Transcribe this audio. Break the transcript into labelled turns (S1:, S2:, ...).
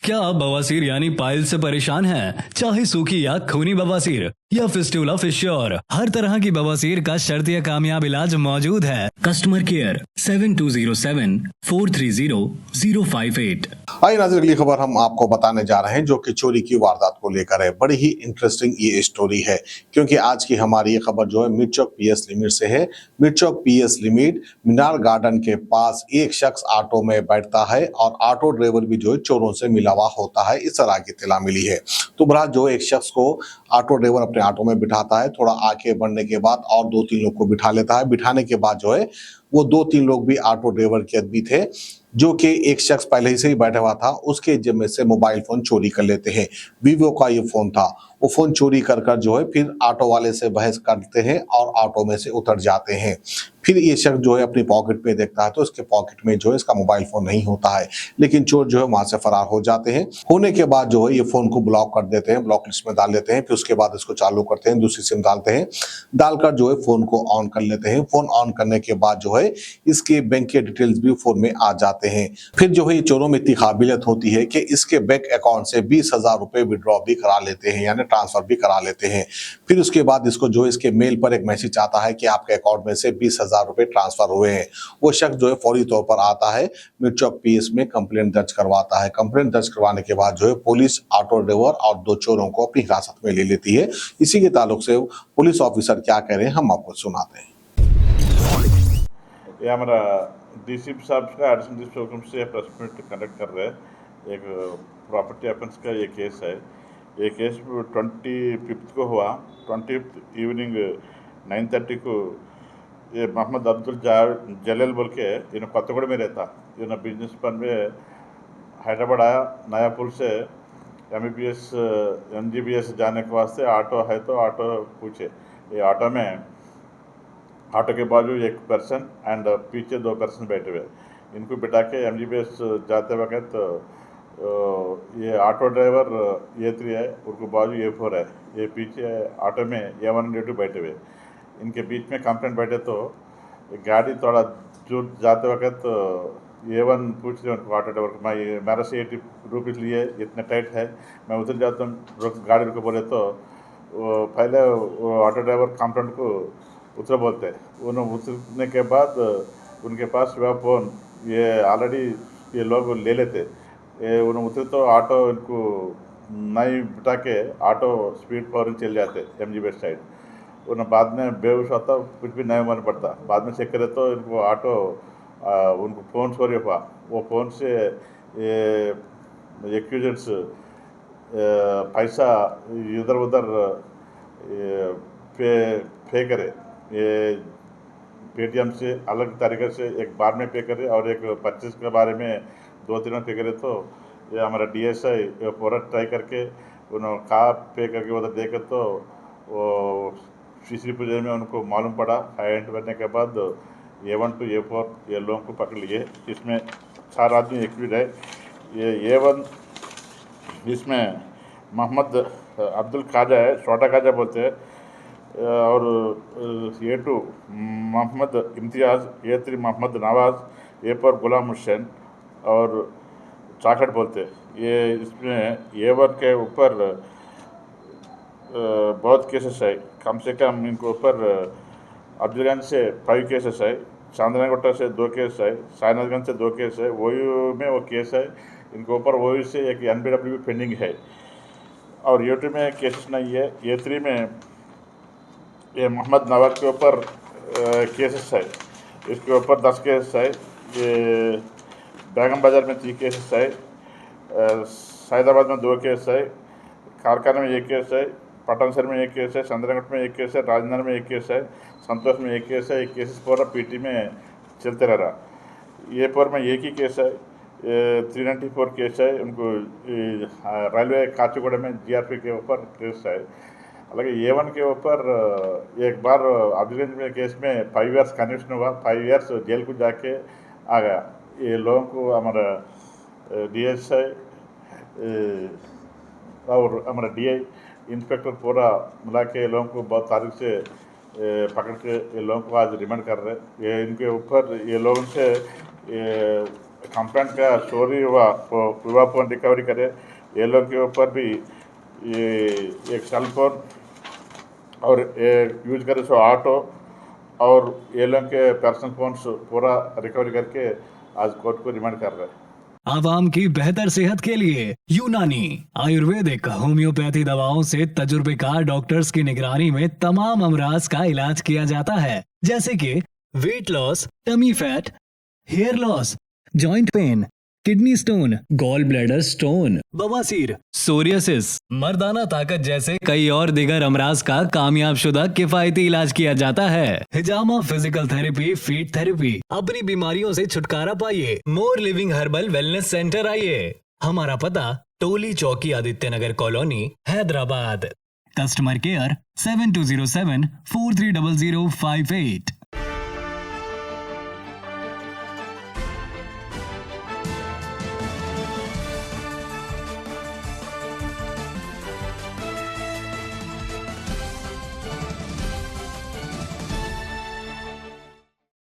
S1: क्या आप बवासीर यानी पाइल से परेशान हैं? चाहे सूखी या खूनी बवासीर या फिस्टुला फिश्योर, हर तरह की बवासीर का शर्तीय कामयाब इलाज मौजूद है। Customer care 7207-430-058।
S2: आई नाज़रीन, अगली खबर हम आपको बताने जा रहे हैं जो कि चोरी की वारदात को लेकर है। बड़ी ही इंटरेस्टिंग ये स्टोरी है क्योंकि आज की हमारी ये खबर जो है मिर्चौक पीएस लिमिट से है। मिर्चौक पीएस लिमिट मीनार गार्डन के पास एक शख्स ऑटो में बैठता है और ऑटो ड्राइवर भी जो है चोरों से मिला हुआ होता है, इस तरह की इत्तला मिली है। तो बहरहाल जो एक शख्स को ऑटो ड्राइवर अपने ऑटो में बिठाता है, थोड़ा आगे बढ़ने के बाद और 2-3 लोग को बिठा लेता है। बिठाने के बाद जो है वो 2-3 लोग भी ऑटो ड्राइवर के भी थे, जो कि एक शख्स पहले ही से ही बैठा हुआ था, उसके जेब में से मोबाइल फोन चोरी कर लेते हैं। वीवो का ये फोन था। वो फोन चोरी कर कर जो है फिर ऑटो वाले से बहस करते हैं और ऑटो में से उतर जाते हैं। फिर ये शख्स जो है अपनी पॉकेट में देखता है तो उसके पॉकेट में जो है इसका मोबाइल फोन नहीं होता है, लेकिन चोर जो है वहां से फरार हो जाते हैं। होने के बाद जो है ये फोन को ब्लॉक कर देते हैं, ब्लॉक लिस्ट में डाल देते हैं। फिर उसके बाद इसको चालू करते हैं, दूसरी सिम डालते हैं, डालकर जो है फोन को ऑन कर लेते हैं। फोन ऑन करने के बाद जो है इसके बैंक के डिटेल्स भी फोन में आ जाते हैं। फिर जो है चोरों में इतनी काबिलियत होती है कि इसके बैंक अकाउंट से 20,000 रुपए विड्रॉ भी करा लेते हैं, यानी ट्रांसफर भी करा लेते हैं। फिर उसके बाद इसको जो इसके मेल पर एक मैसेज आता है कि आपके अकाउंट में से 20,000 रुपए ट्रांसफर हुए हैं। वो शख्स जो है फौरी तौर पर आता है, मिर्चौक पीएस में कंप्लेंट दर्ज करवाता है। कंप्लेंट दर्ज करवाने के बाद जो है पुलिस ऑटो ड्राइवर और 2 चोरों को अपनी हिरासत में ले लेती है। इसी के ताल्लुक से पुलिस ऑफिसर क्या कह रहे हैं हम आपको सुनाते हैं।
S3: ये हमारा डीसीपी साहब का एडिशनल डिस्ट्रिक्ट हुक्म से प्रेस मीट कंडक्ट कर रहे हैं। एक प्रॉपर्टी ऑफेंस का ये केस है। ये केस 25 को हुआ। 20 इवनिंग 9:30 को ये मोहम्मद अब्दुल जलील बोल के इन्हें कोत्तगुड़ में रहता, इन्हें बिजनेस पन में हैदराबाद आया। नया पुल से MGBS जाने के वास्ते ऑटो है तो ऑटो पूछे। ये ऑटो के बाजू एक पर्सन एंड पीछे 2 पर्सन बैठे हुए। इनको बिठा के MGBS जाते वक्त ये ऑटो ड्राइवर A3 है, उनको बाजू A4 है, ये पीछे ऑटो में A1 और A2 बैठे हुए। इनके बीच में कंप्लेंट बैठे तो गाड़ी थोड़ा दूर जाते वक्त A1 पूछ रहे उनको ऑटो ड्राइवर को, मेरा से 80 रुपीज़ लिए, इतने टाइट है, मैं उतर जाता हूँ, गाड़ी को बोले तो पहले वो ऑटो ड्राइवर कंप्लेंट को उतर बोलते हैं। उन्होंने उतरने के बाद उनके पास वह फ़ोन ये ऑलरेडी ये लोग ले लेते। उन्होंने उतरे तो ऑटो इनको नहीं बिठा के ऑटो स्पीड पर चल जाते MGBS साइड। उन्हें बाद में बेहोश होता, कुछ भी नहीं मालूम पड़ता। बाद में चेक करे तो इनको ऑटो उनको फ़ोन चोरी हुआ। वो फ़ोन से ये एक्यूजेंट्स पैसा इधर उधर पे करे। ये पेटीएम से अलग तरीके से एक बार में पे करे और एक 25 के बारे में 2-3 पे करे। तो ये हमारा DSI पूरा ट्राई करके उन्होंने कहा पे करके उधर देखे तो वो तीसरी पूजा में उनको मालूम पड़ा। हाइड करने के बाद A1 to A4 ये लोगों को पकड़ लिए। इसमें 4 आदमी एक्यूज है। ये A1 इसमें मोहम्मद अब्दुल खाजा है, छोटा खाजा बोलते हैं, और A2 मोहम्मद इम्तियाज़, A3 मोहम्मद नवाज़, A4 गुलाम हुसैन और चाकट बोलते हैं। ये इसमें A1 के ऊपर बहुत केसेस है। कम से कम इनके ऊपर अफजलगंज से 5 केसेस है, चांदनागुट्टा से 2 केस है, सायनाथगंज से 2 केस है, ओयू में वो केस है। इनके ऊपर ओयू से एक NBW पेंडिंग है और A2 में केसेस नहीं है। A3 में ये मोहम्मद नवाज के ऊपर केसेस है, इसके ऊपर 10 केस है। ये बेगम बाज़ार में 3 केसेस है, सैदाबाद में 2 केस है, कारखाना में 1 केस है, पटनसर में 1 केस है, चंद्रगढ़ में 1 केस है, राजनगर में 1 केस है, संतोष में 1 केस है। एक केसेस पूरा PT में चलते रह रहा। ये पर में एक ही केस है, 394 केस है। उनको रेलवे काचीगुड़ा में GRP के ऊपर केस है। అలాగే A1 के ऊपर एक बार अफजलगंज में केस में 5 इयर्स कन्विक्शन हुआ, 5 इयर्स जेल को जाके आ गया। ये लोगों को हमारा DSI और हमारा DI इंस्पेक्टर पूरा मिला के लोगों को बहुत तारीख से पकड़ के ये लोगों को आज रिमांड कर रहे हैं। ये इनके ऊपर ये लोगों से कंप्लेंट का स्टोरी हुआ विवाह फोन रिकवरी करे। ये लोग के ऊपर भी ये एक सेल फोन और यूज करे सो ऑटो और ये लोग के पर्सनल फोन पूरा रिकवरी करके आज कोर्ट को रिमांड कर रहे हैं।
S1: आवाम की बेहतर सेहत के लिए यूनानी आयुर्वेदिक होम्योपैथी दवाओं से तजुर्बेकार डॉक्टर्स की निगरानी में तमाम अमराज का इलाज किया जाता है, जैसे कि weight loss, tummy fat, hair loss, joint pain, kidney stone, gall bladder stone, बवासीर, सोरियासिस, मर्दाना ताकत जैसे कई और दिगर अमराज का कामयाब शुदा किफायती इलाज किया जाता है। हिजामा फिजिकल थेरेपी, फीट थेरेपी। अपनी बीमारियों से छुटकारा पाइए। More living herbal wellness centre आइए। हमारा पता Toli Chowki, Aditya Nagar colony, Hyderabad. Customer care 7207 430058।